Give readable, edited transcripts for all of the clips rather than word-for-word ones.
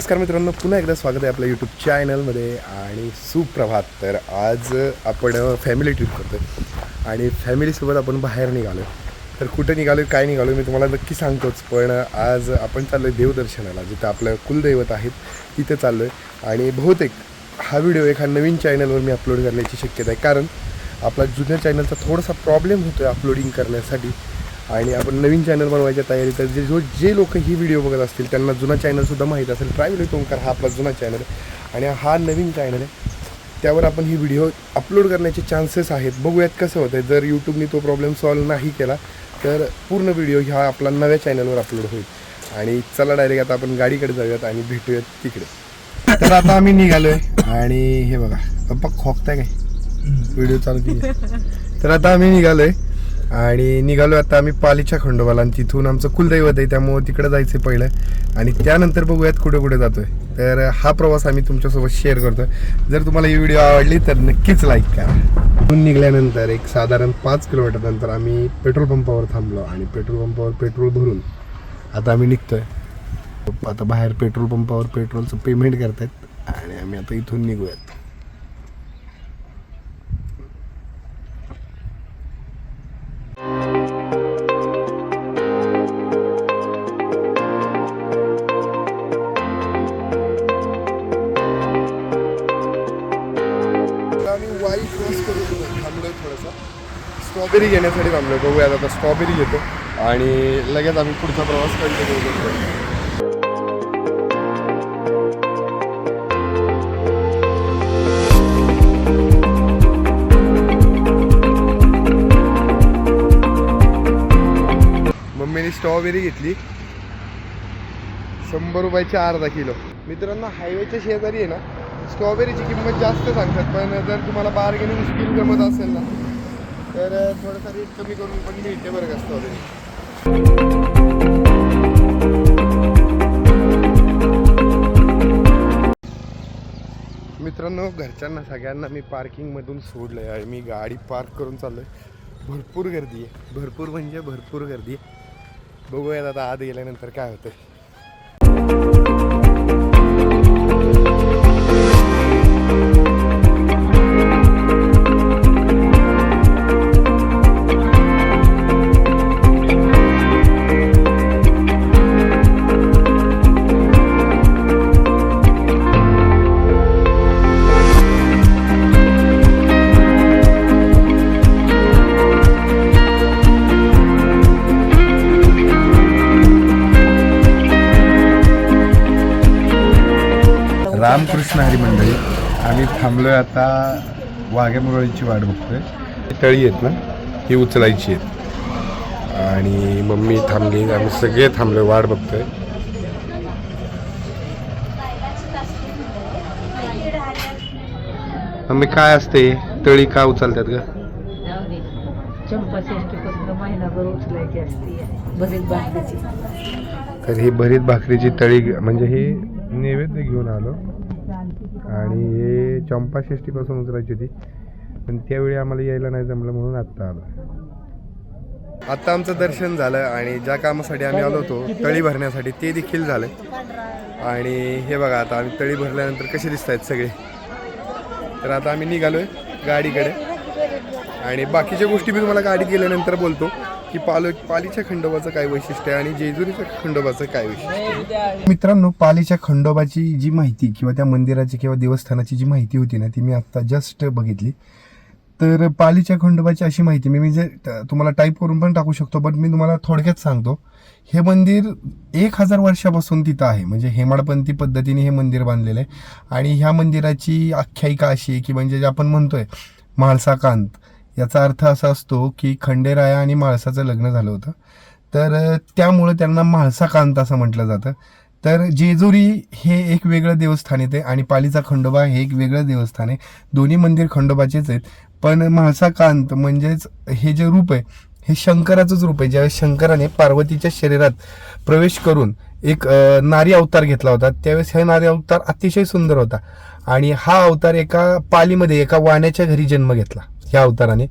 नमस्कार मित्रांनो, पुन्हा एकदा स्वागत आहे आपल्या यूट्यूब चॅनलमध्ये आणि सुप्रभात. तर आज आपण फॅमिली ट्रिप करतो आणि फॅमिलीसोबत आपण बाहेर निघालो. तर कुठे निघालो, काय निघालो मी तुम्हाला नक्की सांगतोच. पण आज आपण चाललो आहे देवदर्शनाला, जिथं आपलं कुलदैवत आहेत तिथं चाललो आहे. आणि बहुतेक हा व्हिडिओ एका नवीन चॅनलवर मी अपलोड करण्याची शक्यता आहे, कारण आपला जुन्या चॅनलचा थोडासा प्रॉब्लेम होतो आहे अपलोडिंग करण्यासाठी. आणि आपण नवीन चॅनल बनवायच्या तयारीत आहे. जे लोक ही व्हिडिओ बघत असतील त्यांना जुना चॅनलसुद्धा माहीत असेल. ट्रॅव्हल विथ ओंकार हा आपला जुना चॅनल आहे आणि हा नवीन चॅनल आहे. त्यावर आपण ही व्हिडिओ अपलोड करण्याचे चान्सेस आहेत. बघूयात कसं होतं आहे. जर यूट्यूबने तो प्रॉब्लेम सॉल्व नाही केला तर पूर्ण व्हिडिओ ह्या आपला नव्या चॅनलवर अपलोड होईल. आणि चला डायरेक्ट आता आपण गाडीकडे जाऊयात आणि भेटूयात तिकडे. तर आता आम्ही निघालो आहे आणि हे बघा पप्पा खोकताय काय, व्हिडिओ चालू केली. तर आता आम्ही निघालो आहे आणि निघालो आता आम्ही पालीच्या खंडोबाला. आणि तिथून आमचं कुलदैवत आहे, त्यामुळं तिकडे जायचं पहिलं आणि त्यानंतर बघूयात कुठे कुठे जातोय. तर हा प्रवास आम्ही तुमच्यासोबत शेअर करतोय. जर तुम्हाला ही व्हिडिओ आवडली तर नक्कीच लाईक करा. तिथून निघाल्यानंतर एक साधारण 5 किलोमीटर नंतर आम्ही पेट्रोल पंपावर थांबलो आणि पेट्रोल पंपावर पेट्रोल भरून आता आम्ही निघतोय. आता बाहेर पेट्रोल पंपावर पेट्रोलचं पेमेंट करतायत आणि आम्ही आता इथून निघूयात. वाई क्रॉस करून थांबलोय, थोडंसं स्ट्रॉबेरी घेण्यासाठी थांबलोय. बघूयात आता स्ट्रॉबेरी घेतो आणि लगेच आम्ही पुढचा प्रवास कंटिन्यू करतो. मम्मीने स्ट्रॉबेरी घेतली 100 रुपयाची अर्धा किलो. मित्रांनो, हायवेच्या शेजारी आहे ना स्ट्रॉबेरीची किंमत जास्त सांगतात, पण जर तुम्हाला बार्गेनिंग स्किल जमत असेल ना तर थोडंसं रेट कमी करून पण मिळते बरं का स्ट्रॉबेरी. मित्रांनो, घरच्यांना सगळ्यांना मी पार्किंगमधून सोडलं आहे आणि मी गाडी पार्क करून चाललो आहे. भरपूर गर्दी आहे, भरपूर म्हणजे भरपूर गर्दी आहे. बघूयात आता आत गेल्यानंतर काय होतं. रामकृष्ण हरी मंडळी, आम्ही थांबलोय आता वाघ्यामुरळीची वाट बघतोय. तळी आहेत ना, ही उचलायची आहेत आणि मम्मी थांबली, आम्ही सगळे थांबलोय वाट बघतोय. मम्मी काय असते तळी का उचलतात ग? महिनाभर उचलायची असते भरीत भाकरीची. तर ही भरीत भाकरीची तळी म्हणजे ही नैवेद्य घेऊन आलो आणि हे चंपाषष्ठीपासून उतरायची होती, पण त्यावेळी आम्हाला यायला नाही जमलं म्हणून आत्ता आलो. आत्ता आमचं दर्शन झालं आणि ज्या कामासाठी आम्ही आलो होतो तळी भरण्यासाठी ते देखील झालं. आणि हे बघा आता आम्ही तळी भरल्यानंतर कसे दिसत आहेत सगळे. तर आता आम्ही निघालोय गाडीकडे आणि बाकीच्या गोष्टी मी तुम्हाला गाडीत गेल्यानंतर बोलतो की पालीच्या खंडोबाचं काय वैशिष्ट्य आहे आणि जेजुरीच्या खंडोबाचं काय वैशिष्ट्य आहे. मित्रांनो, पालीच्या खंडोबाची जी माहिती किंवा त्या मंदिराची किंवा देवस्थानाची जी माहिती होती ना ती मी आत्ता जस्ट बघितली. तर पालीच्या खंडोबाची अशी माहिती मी म्हणजे तुम्हाला टाईप करून पण टाकू शकतो, पण मी तुम्हाला थोडक्यात सांगतो. हे मंदिर 1000 वर्षापासून तिथं आहे, म्हणजे हेमाडपंथी पद्धतीने हे मंदिर बांधलेलं आहे. आणि ह्या मंदिराची आख्यायिका अशी आहे की म्हणजे जे आपण म्हणतोय म्हाळसाकांत, याचा अर्थ असा असतो की खंडेराया आणि म्हाळसाचं लग्न झालं होतं, तर त्यामुळं त्यांना म्हाळसाकांत असं म्हटलं जातं. तर जेजुरी हे एक वेगळं देवस्थान येते आणि पालीचा खंडोबा हे एक वेगळं देवस्थान आहे. दोन्ही मंदिर खंडोबाचेच आहेत, पण म्हाळसाकांत म्हणजेच हे जे रूप आहे हे शंकराचंच रूप आहे. ज्यावेळेस शंकराने पार्वतीच्या शरीरात प्रवेश करून एक नारी अवतार घेतला होता, त्यावेळेस हा नारी अवतार अतिशय सुंदर होता आणि हा अवतार एका पालीमध्ये एका वाण्याच्या घरी जन्म घेतला ह्या अवताराने.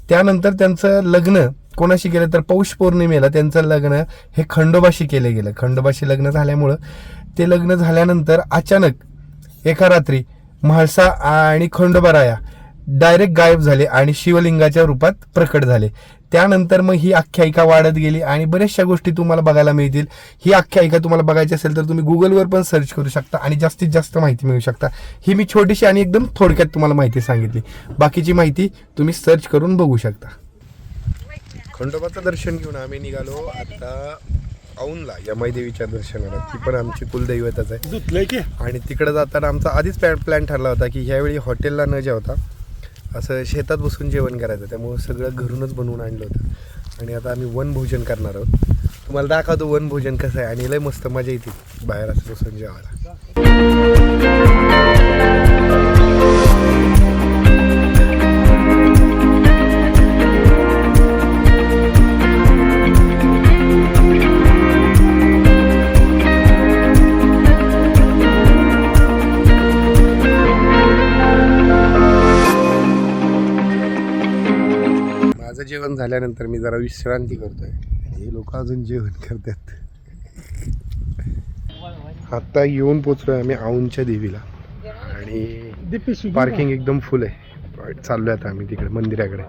त्यानंतर त्यांचं लग्न कोणाशी केलं तर पौष पौर्णिमेला त्यांचं लग्न हे खंडोबाशी केलं गेलं. खंडोबाशी लग्न झाल्यामुळं ते लग्न झाल्यानंतर अचानक एका रात्री म्हाळसा आणि खंडोबाराया डायरेक्ट गायब झाले आणि शिवलिंगाच्या रूपात प्रकट झाले. त्यानंतर मग ही आख्यायिका वाढत गेली आणि बऱ्याचशा गोष्टी तुम्हाला बघायला मिळतील. ही आख्यायिका तुम्हाला बघायची असेल तर तुम्ही गुगलवर पण सर्च करू शकता आणि जास्तीत जास्त माहिती मिळू शकता. ही मी छोटीशी आणि एकदम थोडक्यात तुम्हाला माहिती सांगितली. बाकीची माहिती तुम्ही सर्च करून बघू शकता. खंडोबाचं दर्शन घेऊन आम्ही निघालो आता औंधला यमाई देवीच्या दर्शनाला. ती पण आमची कुलदैवतच आहे. आणि तिकडे जाताना आमचा आधीच प्लॅन ठरला होता की ह्यावेळी हॉटेलला न जेवता असं शेतात बसून जेवण करायचं. त्यामुळे सगळं घरूनच बनवून आणलं होतं आणि आता आम्ही वनभोजन करणार आहोत. तुम्हाला दाखवतो वनभोजन कसं आहे आणि लय मस्त मजा येते बाहेर असं बसून जेवायला. माझं जेवण झाल्यानंतर मी जरा विश्रांती करतोय. हे लोक अजून जेवण करतात. आता येऊन पोचलोय आम्ही औंधच्या देवीला आणि पार्किंग एकदम फुल आहे. चाललोय आता आम्ही तिकडे मंदिराकडे.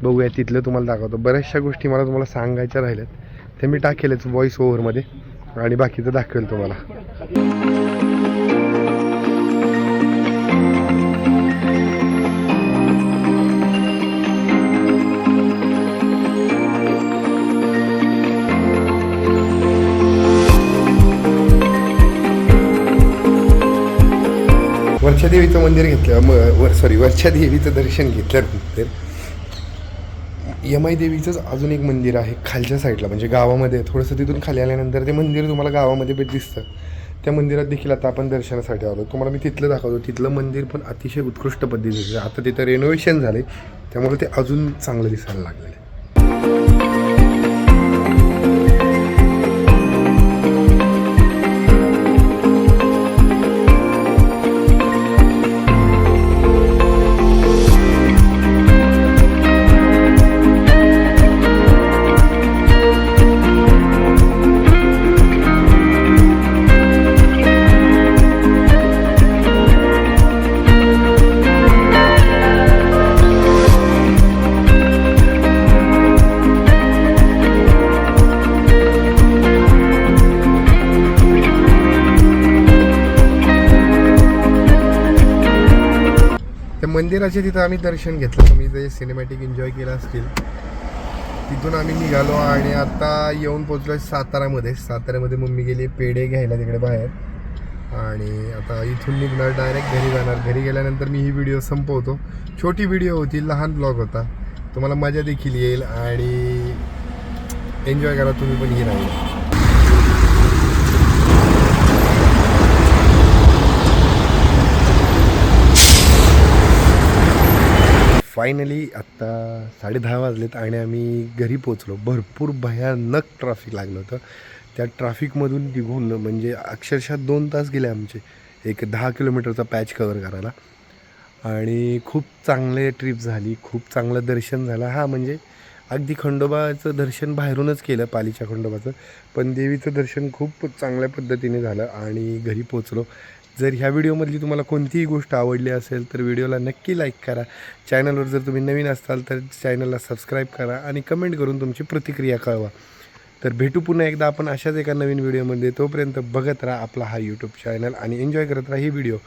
बघूया तिथलं तुम्हाला दाखवतो. बऱ्याचशा गोष्टी मला तुम्हाला सांगायच्या राहिल्यात ते मी टाकेलच व्हॉइस ओव्हरमध्ये आणि बाकीचं दाखवेल तुम्हाला. वरच्या देवीचं मंदिर घेतलं वरच्या देवीचं दर्शन घेतल्यानंतर यमाई देवीचंच अजून एक मंदिर आहे खालच्या साईडला, म्हणजे गावामध्ये. थोडंसं तिथून खाली आल्यानंतर ते मंदिर तुम्हाला गावामध्ये पण दिसतं. त्या मंदिरात देखील आता आपण दर्शनासाठी आलो. तुम्हाला मी तिथलं दाखवतो. तिथलं मंदिर पण अतिशय उत्कृष्ट पद्धतीचं. आता तिथं रेनोव्हेशन झालं त्यामुळे ते अजून चांगलं दिसायला लागलेलं आहे. मंदिराचे तिथं आम्ही दर्शन घेतलं. तुम्ही जे सिनेमॅटिक एन्जॉय केलं असतील. तिथून आम्ही निघालो आणि आता येऊन पोचलो सातारामध्ये. साताऱ्यामध्ये मम्मी गेली पेढे घ्यायला तिकडे बाहेर आणि आता इथून निघणार डायरेक्ट घरी जाणार. घरी गेल्यानंतर मी ही व्हिडिओ संपवतो. छोटी व्हिडिओ होती, लहान ब्लॉग होता. तुम्हाला मजा देखील येईल आणि एन्जॉय करा तुम्ही पण ही राहील. फायनली आत्ता 10:30 वाजलेत आणि आम्ही घरी पोचलो. भरपूर भयानक ट्रॅफिक लागलं होतं. त्या ट्रॅफिकमधून निघून म्हणजे अक्षरशः 2 तास गेले आमचे एक 10 किलोमीटरचा पॅच कवर करायला. आणि खूप चांगले ट्रिप झाली, खूप चांगलं दर्शन झालं. हां म्हणजे अगदी खंडोबाचं दर्शन बाहेरूनच केलं, पालीच्या खंडोबाचं, पण देवीचं दर्शन खूप चांगल्या पद्धतीने झालं आणि घरी पोचलो. जर ह्या व्हिडिओमधली तुम्हाला कोणतीही गोष्ट आवडली असेल तर व्हिडिओला नक्की लाईक करा. चॅनलवर जर तुम्ही नवीन असाल तर चॅनलला सबस्क्राईब करा आणि कमेंट करून तुमची प्रतिक्रिया कळवा. तर भेटू पुन्हा एकदा आपण अशाच एका नवीन व्हिडिओमध्ये. तोपर्यंत बघत राहा आपला हा यूट्यूब चॅनल आणि एन्जॉय करत राहा ही व्हिडिओ.